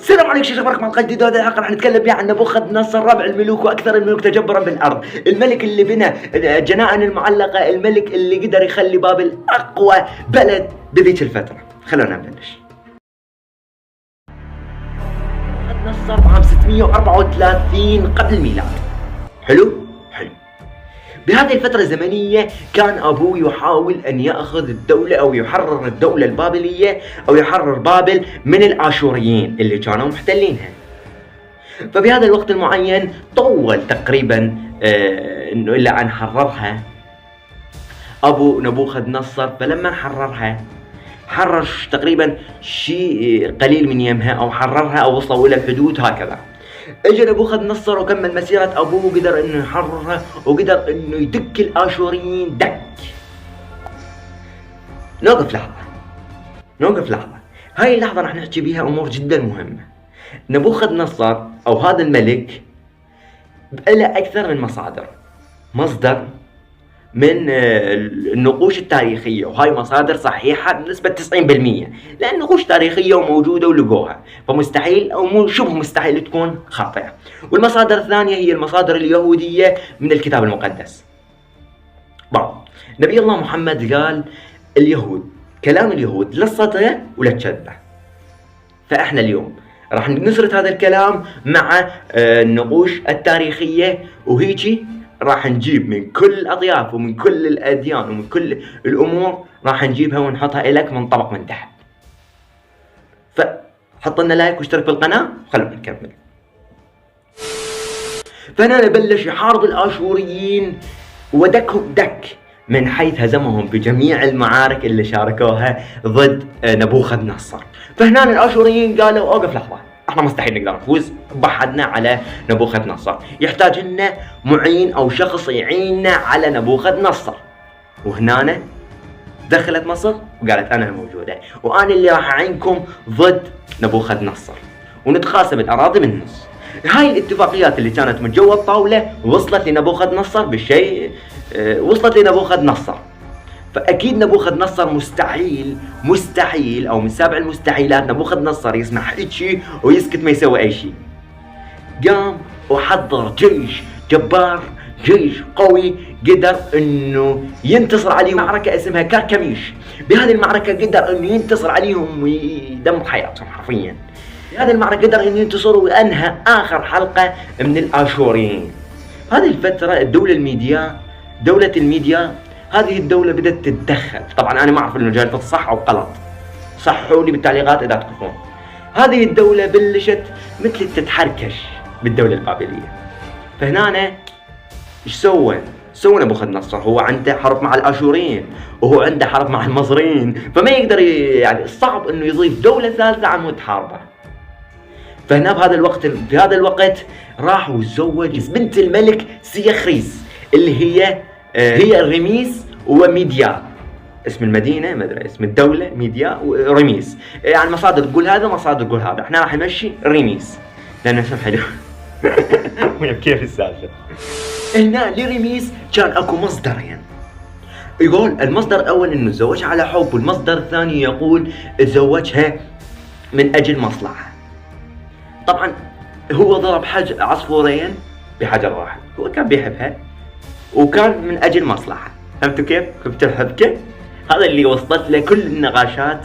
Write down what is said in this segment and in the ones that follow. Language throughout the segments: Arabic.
السلام عليكم، شو اخباركم؟ حلقه جديده. هذه الحلقه راح نتكلم فيها عن نبوخذ نصر، رابع الملوك واكثر الملوك تجبرا بالارض، الملك اللي بنى جنائن المعلقه، الملك اللي قدر يخلي بابل اقوى بلد بذيك الفتره. خلونا نبلش. نصر عام 634 قبل الميلاد. حلو. بهذه الفترة الزمنية كان أبوه يحاول أن يأخذ الدولة أو يحرر الدولة البابلية أو يحرر بابل من الآشوريين اللي كانوا محتلينها. فبهذا الوقت المعين طول تقريبا إنه إلا أن حررها أبو نبوخذ نصر. فلما حرر تقريبا شيء قليل من يمها أو حررها أو وصلوا إلى الحدود هكذا. اجى نبوخذ نصر وكمل مسيرة ابوه وقدر انه يحررها وقدر انه يدك الاشوريين دك. نوقف لحظة. هاي اللحظة راح نحكي بيها امور جدا مهمة. نبوخذ نصر او هذا الملك له اكثر من مصدر من النقوش التاريخية، وهاي مصادر صحيحة بنسبة 90%، لأن نقوش تاريخية وموجودة ولقوها، فمستحيل أو شبه مستحيل تكون خاطئة. والمصادر الثانية هي المصادر اليهودية من الكتاب المقدس. نبي الله محمد قال كلام اليهود لا تصدقه ولا تشذبه. فإحنا اليوم راح نسرد هذا الكلام مع النقوش التاريخية، وهيجي راح نجيب من كل الأطياف ومن كل الأديان ومن كل الأمور راح نجيبها ونحطها إلك من طبق من تحت. فحط لنا لايك واشترك بالقناة وخلونا نكمل. فهنا بلش يحارب الآشوريين ودكهم دك من حيث هزمهم بجميع المعارك اللي شاركوها ضد نبوخذ نصر. فهنا الآشوريين قالوا اوقف لحظة، احنا مستحيل نقدر نفوز بحدنا على نبوخذ نصر، يحتاج لنا معين او شخص يعيننا على نبوخذ نصر. وهنا دخلت مصر وقالت انا موجودة وانا اللي راح اعينكم ضد نبوخذ نصر، ونتقاسم الاراضي بالنص. هاي الاتفاقيات اللي كانت من جوا الطاولة وصلت لنبوخذ نصر بالشيء، وصلت لنبوخذ نصر. فأكيد نبوخذ نصر مستحيل أو من سابع المستحيلات نبوخذ نصر يسمح هيك ويسكت ما يسوي أي شيء. قام وحضر جيش جبار، جيش قوي، قدر إنه ينتصر عليهم. معركة اسمها كركميش. بهذه المعركة قدر إنه ينتصر عليهم ويدمر حياتهم حرفيا. بهذه المعركة قدر إنه ينتصر وأنهى آخر حلقة من الآشوريين. هذه الفترة دولة الميديا هذه الدولة بدأت تتدخل. طبعا أنا ما أعرف إنه جاي صح أو غلط، صحوا لي بالتعليقات إذا تكفون. هذه الدولة بلشت مثل تتحركش بالدولة البابلية. فهنا إيش سوى نبوخذ نصر؟ هو عنده حرب مع الآشوريين وهو عنده حرب مع المصريين، فما يقدر يعني صعب إنه يضيف دولة ثالثة عن متحاربة. فهنا في هذا الوقت راح وتزوج بنت الملك سيخريس اللي هي ريميس وميديا. اسم المدينة ما ادري، اسم الدولة ميديا وريميس. يعني مصادر تقول هذا مصادر تقول هذا، احنا راح نمشي ريميس لأنه اسم حلو. كيف السالفة؟ هنا لريميس كان اكو مصدرين. يقول المصدر الأول انه تزوجها على حب، والمصدر الثاني يقول تزوجها من أجل مصلحة. طبعا هو ضرب عصفورين بحجر واحد، هو كان بيحبها وكان من أجل مصلحة. فهمتوا كيف؟ فهمتوا الحبكة؟ هذا اللي وصلت له كل النقاشات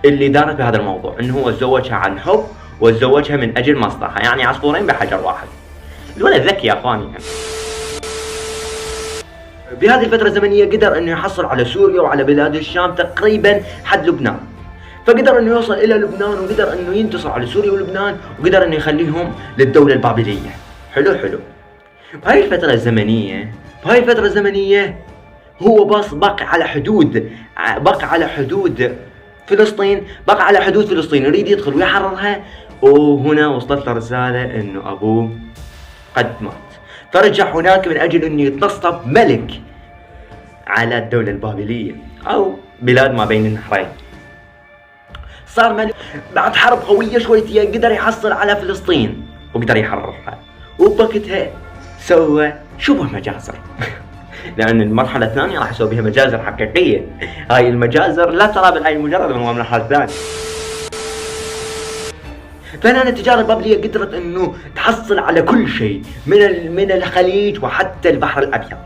اللي دارت بهذا الموضوع، انه هو تزوجها عن حب وتزوجها من أجل مصلحة، يعني عصفورين بحجر واحد. الولد ذكي يا اخواني. بهذه الفترة الزمنية قدر انه يحصل على سوريا وعلى بلاد الشام تقريبا حد لبنان. فقدر انه يوصل الى لبنان وقدر انه ينتصر على سوريا ولبنان وقدر انه يخليهم للدولة البابلية. حلو. بهاي الفترة الزمنية هو بقى على حدود فلسطين، يريد يدخل ويحررها. وهنا وصلت له رسالة انه ابوه قد مات، فرجع هناك من اجل انه يتنصب ملك على الدولة البابلية او بلاد ما بين النهرين. صار ملك بعد حرب قوية شويتين، قدر يحصل على فلسطين وقدر يحررها، وبوقتها سوى شبه مجازر. لأن المرحلة الثانية راح يسوي بها مجازر حقيقية. هاي المجازر لا ترى بالعين مجرد من المرحلة الثانية. فهنا التجارة البابلية قدرت انه تحصل على كل شيء من الخليج وحتى البحر الابيض.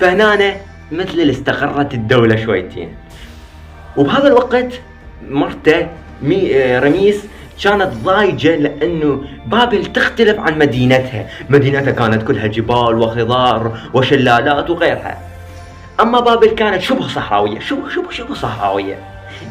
فهنا مثل اللي استقرت الدولة شويتين. وبهذا الوقت مرته رميس كانت ضايجة لأنه بابل تختلف عن مدينتها كانت كلها جبال وخضار وشلالات وغيرها. أما بابل كانت شبه صحراوية، شبه صحراوية،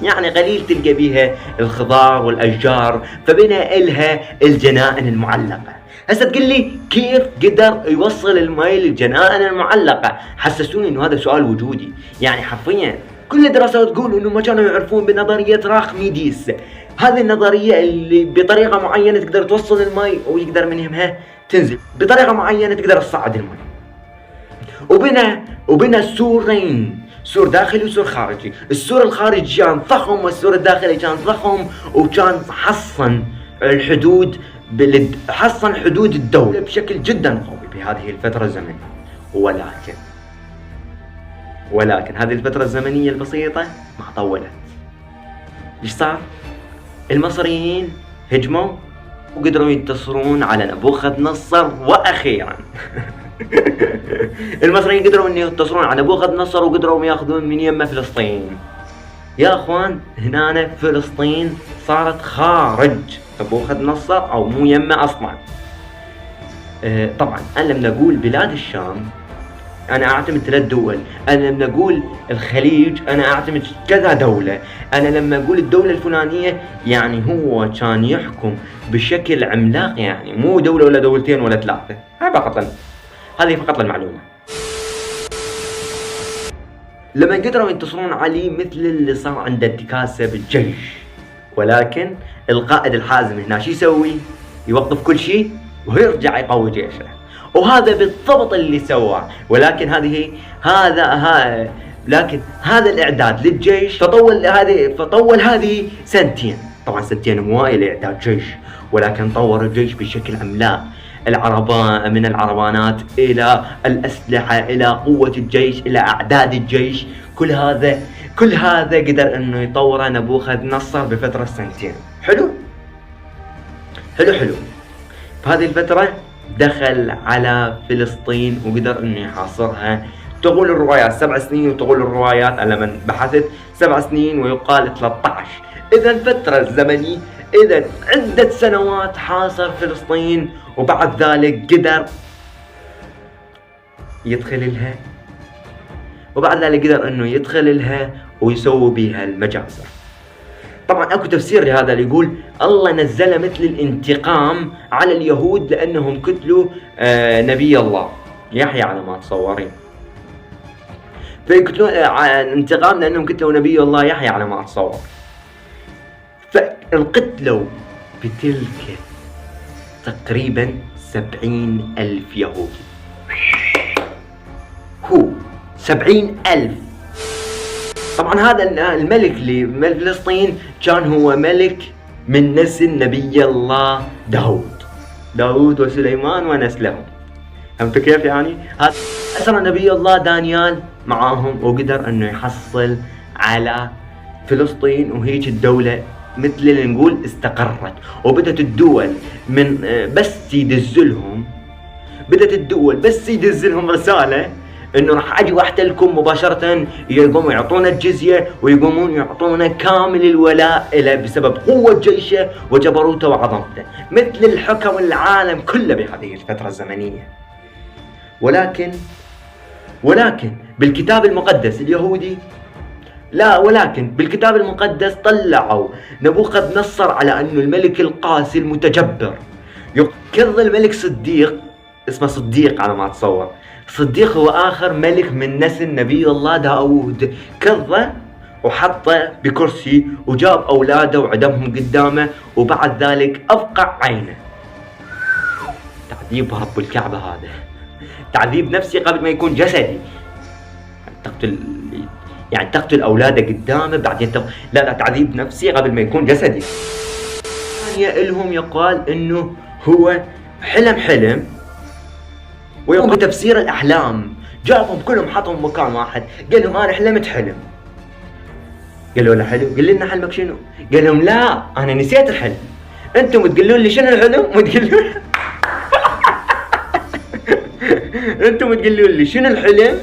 يعني قليل تلقى بيها الخضار والأشجار، فبنى إلها الجنائن المعلقة. هسه تقول لي كيف قدر يوصل المي للجنائن المعلقة؟ حسسوني إنه هذا سؤال وجودي، يعني حرفيا كل الدراسات تقول إنه ما كانوا يعرفون بنظرية راخميديس، هذه النظرية اللي بطريقة معينة تقدر توصل المي ويقدر من يمها تنزل، بطريقة معينة تقدر تصعد المي. وبنى سورين، سور داخلي وسور خارجي. السور الخارجي كان ضخم والسور الداخلي كان ضخم، وكان حصن حدود الدولة بشكل جدا قوي بهذه الفترة الزمنية. ولكن هذه الفترة الزمنية البسيطة ما طولت. ايش صار؟ المصريين هجموا وقدروا ينتصرون على نبوخذ نصر، واخيرا المصريين قدروا ان ينتصرون على نبوخذ نصر وقدروا ياخذون من يمه فلسطين. يا اخوان هنا فلسطين صارت خارج نبوخذ نصر او مو يمه اصلا. طبعا انا لما اقول بلاد الشام انا اعتمد 3 دول، انا لما اقول الخليج انا اعتمد كذا دولة، انا لما اقول الدولة الفلانية يعني هو كان يحكم بشكل عملاق، يعني مو دولة ولا دولتين ولا 3. هذه فقط للمعلومة. لما قدروا ينتصرون عليه مثل اللي صار عند انتكاسة بالجيش، ولكن القائد الحازم هنا شو يسوي؟ يوقف كل شيء ويرجع يقوي جيشه، وهذا بالضبط اللي سواه. ولكن هذا الاعداد للجيش فطول هذه سنتين. طبعا سنتين موائي لاعداد جيش، ولكن طور الجيش بشكل عملاق. من العربانات الى الاسلحه الى قوه الجيش الى اعداد الجيش، كل هذا قدر انه يطوره نبوخذ نصر بفتره سنتين. حلو. في هذه الفتره دخل على فلسطين وقدر انه يحاصرها. تقول الروايات 7 سنين، وتقول الروايات انا من بحثت 7 سنين ويقال 13. اذا فترة زمنية، اذا عدة سنوات حاصر فلسطين، وبعد ذلك قدر يدخل لها ويسوي بها المجازر. طبعا اكو تفسير لهذا اللي يقول الله نزل مثل الانتقام على اليهود لانهم قتلوا نبي الله يحيى على ما تصورين، فيقتلون انتقام لانهم قتلوا نبي الله يحيى على ما اتصور. فالقتلوا بتلك تقريبا 70,000 يهودي. 70,000. طبعا هذا الملك لفلسطين كان هو ملك من نسل نبي الله داود وسليمان ونسلهم. فهمتوا كيف؟ يعني هذا أسرى نبي الله دانيال معاهم، وقدر انه يحصل على فلسطين، وهيك الدولة مثل اللي نقول استقرت. وبدت الدول من بس يدز لهم رسالة انه راح اجي واحتلكم مباشرة، يقوموا يعطونا الجزية ويقومون يعطونا كامل الولاء له بسبب قوة جيشه وجبروته وعظمته، مثل الحكم العالم كله بهذه الفترة الزمنية. ولكن بالكتاب المقدس اليهودي ولكن بالكتاب المقدس طلعوا نبوخذ نصر على انه الملك القاسي المتجبر. كذا الملك صديق، اسمه صديق على ما اتصور، صديق هو آخر ملك من نسل نبي الله داود، كذا وحطه بكرسي وجاب أولاده وعدمهم قدامه، وبعد ذلك أفقع عينه. تعذيب رب الكعبة هذا، تعذيب نفسي قبل ما يكون جسدي. تقتل أولاده قدامه بعدين لا تعذيب نفسي قبل ما يكون جسدي. لهم يقال إنه هو حلم ويقوم بتفسير الأحلام. جابهم كلهم حطهم مكان واحد، قال لهم أنا حلمت حلم. قالوا له حلو. قال لنا حلمك شنو؟ قال لهم لا انا نسيت الحلم، انتم تقولون لي شنو الحلم وتقولون انتم تقولون لي شنو الحلم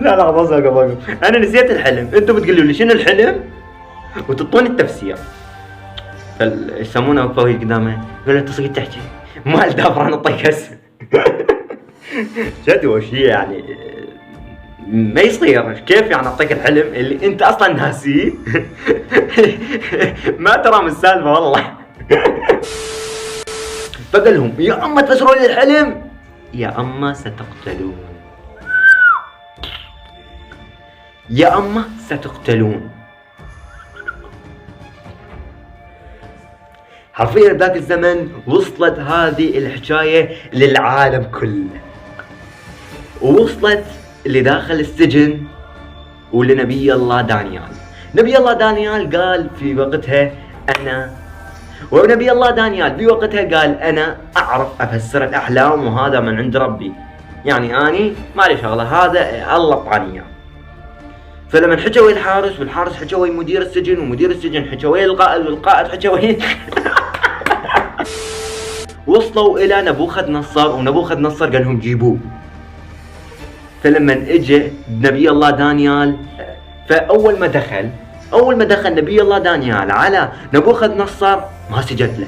لا بصق انا نسيت الحلم، انتم تقولون لي شنو الحلم وتعطوني التفسير. فيسمونه وقفوا قدامه يقول له انت صقت تحكي مال دافر انا طيكس جدوى شيء يعني ما يصير. كيف يعني اعطيك الحلم اللي انت اصلا ناسيه ما ترى من السالفه والله. فقال لهم يا اما تفسروا لي الحلم يا اما ستقتلون، يا اما ستقتلون. حرفيا ذاك الزمن وصلت هذه الحكاية للعالم كله، ووصلت لداخل السجن ولنبي الله دانيال. نبي الله دانيال قال في وقتها ونبي الله دانيال في وقتها قال أنا أعرف أفسر الأحلام وهذا من عند ربي، يعني أني مالي شغلة، هذا الله طاني. فلما حكى ويا الحارس والحارس حكى ويا مدير السجن ومدير السجن حكى ويا القائد والقائد حكى ويا وصلوا إلى نبوخذ نصر، ونبوخذ نصر قال لهم جيبوه. فلما اجى نبي الله دانيال، فأول ما دخل نبي الله دانيال على نبوخذ نصر ما سجد له.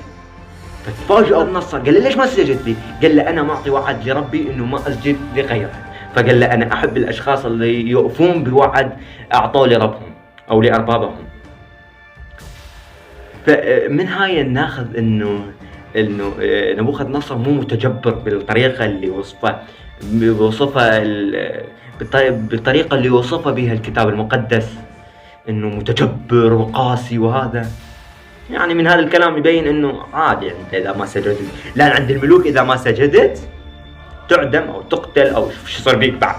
فتفاجئوا بنصر قال له ليش ما سجدت لي؟ قال له أنا معطي وعد لربي إنه ما أسجد لغيره. فقال له أنا أحب الأشخاص اللي يوفون بوعد أعطوه لربهم أو لأربابهم. فمن هاي ناخذ إنه نبوخذ نصر مو متجبر بالطريقة اللي بالطريقة اللي وصفها بها الكتاب المقدس، إنه متجبر وقاسي. وهذا يعني من هذا الكلام يبين إنه عادي أنت إذا ما سجدت، لأن عند الملوك إذا ما سجدت تعدم أو تقتل أو شو يصير بيك بعد،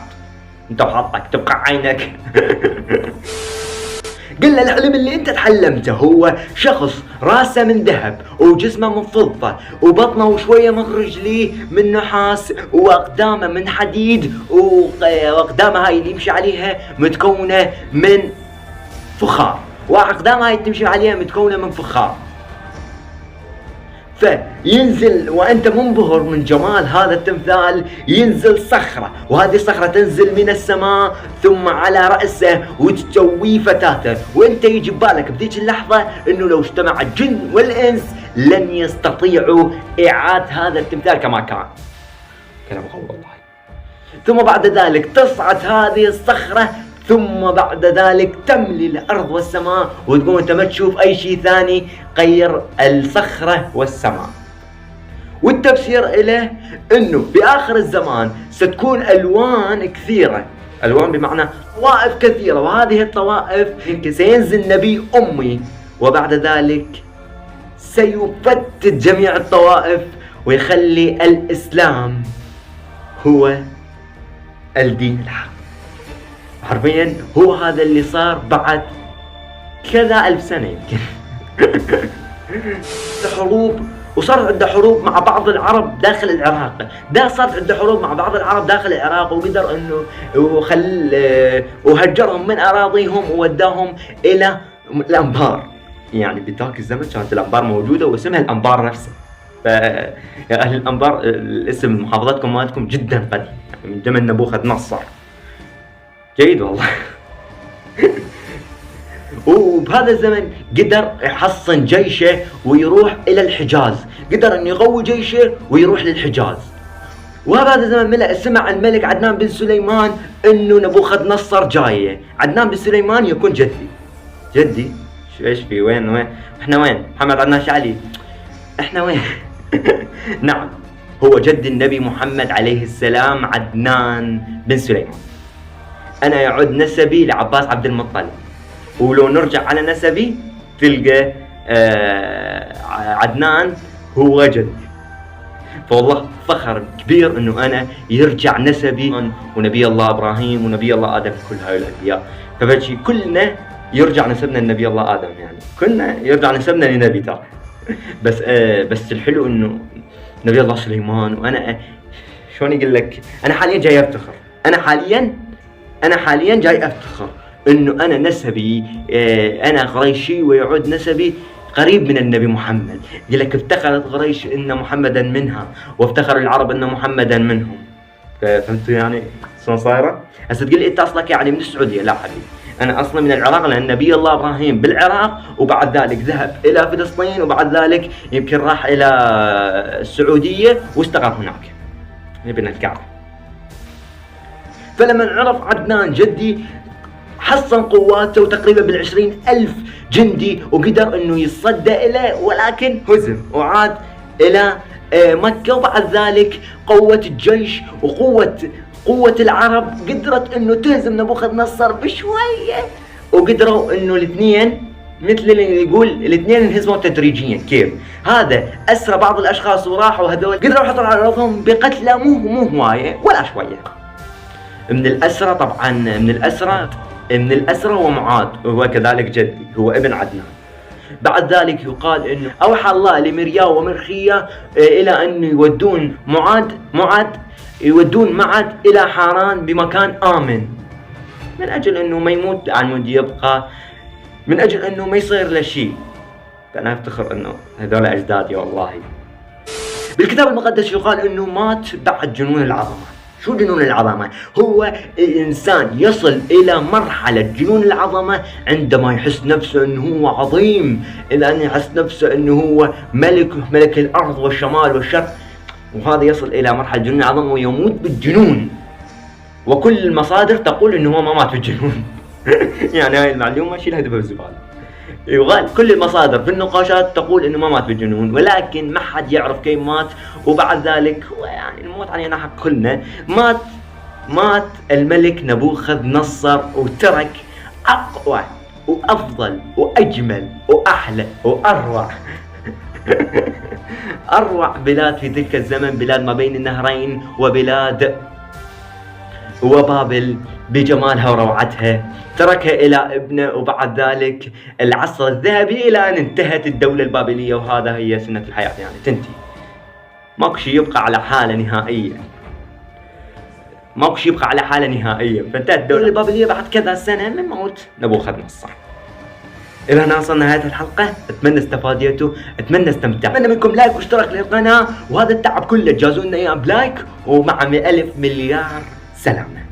أنت وحظك تبقى عينك. قل له الحلم اللي انت تحلمته هو شخص راسه من ذهب وجسمه من فضة وبطنه وشوية من رجليه من نحاس واقدامه من حديد واقدامه هاي اللي يمشي عليها متكونة من فخار، واقدامه هاي تمشي عليها متكونة من فخار. فينزل وانت منبهر من جمال هذا التمثال، ينزل صخرة، وهذه الصخرة تنزل من السماء ثم على رأسه وتسويه فتاته. وانت يجي ببالك بذيك اللحظة انه لو اجتمع الجن والانس لن يستطيعوا اعادة هذا التمثال كما كان. كلام قول الله. ثم بعد ذلك تصعد هذه الصخرة، ثم بعد ذلك تملي الأرض والسماء، وتقوم أنت ما تشوف أي شيء ثاني غير الصخرة والسماء. والتفسير إله أنه بآخر الزمان ستكون ألوان كثيرة، ألوان بمعنى طوائف كثيرة، وهذه الطوائف سينزل نبي أمي، وبعد ذلك سيفتت جميع الطوائف ويخلي الإسلام هو الدين الحق. حرفيا هو هذا اللي صار بعد كذا 1000 سنة يمكن. حروب، وصارت عنده حروب مع بعض العرب داخل العراق. صارت عنده حروب مع بعض العرب داخل العراق، وقدر انه وهجرهم من اراضيهم ووداهم الى الانبار. يعني بذاك الزمن كانت الانبار موجودة واسمها الانبار نفسه. يا اهل الانبار الاسم محافظتكم مالتكم جدا قديم، من زمن نبوخذ نصر. جيد والله. وبهذا الزمن قدر يحصن جيشه ويروح الى الحجاز، قدر انه يقوي جيشه ويروح للحجاز. وبهذا الزمن سمع الملك عدنان بن سليمان انه نبوخذ نصر جايه. عدنان بن سليمان يكون جدي شو ايش في وين احنا وين محمد عدنان شعلي احنا وين؟ نعم، هو جد النبي محمد عليه السلام عدنان بن سليمان. أنا يعود نسبي لعباس عبد المطلب، ولو نرجع على نسبي تلقى عدنان هو جدي. فوالله فخر كبير إنه أنا يرجع نسبي ونبي الله إبراهيم ونبي الله آدم، كل هاي الأنبياء. فبالشي كلنا يرجع نسبنا لنبي الله آدم، يعني كلنا يرجع نسبنا لنبي ترى. بس الحلو إنه نبي الله سليمان. وأنا شلون يقول لك، أنا حاليا جاي أفتخر، أنا حاليا جاي أفتخر انه انا نسبي انا قريشي ويعود نسبي قريب من النبي محمد. يقول لك افتخرت قريش ان محمدا منها، وافتخر العرب ان محمدا منهم. فهمتوا يعني شلون صايره؟ هسه تقول لي انت اصلك يعني من السعوديه. لا حبيبي، انا اصلا من العراق، لان نبي الله ابراهيم بالعراق، وبعد ذلك ذهب الى فلسطين، وبعد ذلك يمكن راح الى السعوديه واستقر هناك بين الكعبه. فلما عرف عدنان جدي حصن قواته وتقريبا بال20,000 جندي، وقدر انه يصدى اليه، ولكن هزم وعاد الى مكة. وبعد ذلك قوة الجيش وقوة العرب قدرت انه تهزم نبوخذ نصر بشوية، وقدروا انه الاثنين مثل اللي يقول الاثنين انهزموا تدريجيا. كيف؟ هذا اسرى بعض الاشخاص وراحوا، هذول قدروا يحصلوا على ارضهم بقتلى مو هواية ولا شوية. من الاسرى طبعا من الاسرى ومعاذ، وهو كذلك جدي، هو ابن عدنان. بعد ذلك يقال انه اوحى الله لمريا ومرخية الى ان يودون معد الى حران بمكان امن، من اجل انه ما يموت عن مود يبقى، من اجل انه ما يصير له شيء. انا افتخر انه هذول اجدادي والله. بالكتاب المقدس يقال انه مات بعد جنون العظمه. شو جنون العظمة؟ هو الإنسان يصل إلى مرحلة جنون العظمة عندما يحس نفسه أنه هو عظيم، إلى أن يحس نفسه أنه هو ملك الأرض والشمال والشرق، وهذا يصل إلى مرحلة جنون العظمة ويموت بالجنون. وكل المصادر تقول أنه هو ما مات بالجنون. يعني هاي المعلومة شيلها دبها بالزبالة. يقال كل المصادر في النقاشات تقول انه ما مات بالجنون، ولكن ما حد يعرف كيف مات. وبعد ذلك هو يعني الموت علينا حق كلنا. مات الملك نبوخذ نصر، وترك اقوى وافضل واجمل واحلى واروع اروع بلاد في تلك الزمن، بلاد ما بين النهرين، وبلاد وبابل بجمالها وروعتها، تركها إلى ابنه. وبعد ذلك العصر الذهبي إلى أن انتهت الدولة البابلية، وهذا هي سنة الحياة، يعني تنتهي، ماكو شيء يبقى على حالة نهائية. فانتهت الدولة البابلية بعد كذا سنة من موت نبوخذ نصر. إلى هنا وصلنا نهاية الحلقة، أتمنى استفاديتوا، أتمنى استمتعتوا. أتمنى منكم لايك واشتراك للقناة، وهذا التعب كله جازونا إياه بلايك، ومع 100,000 مليار سلامة.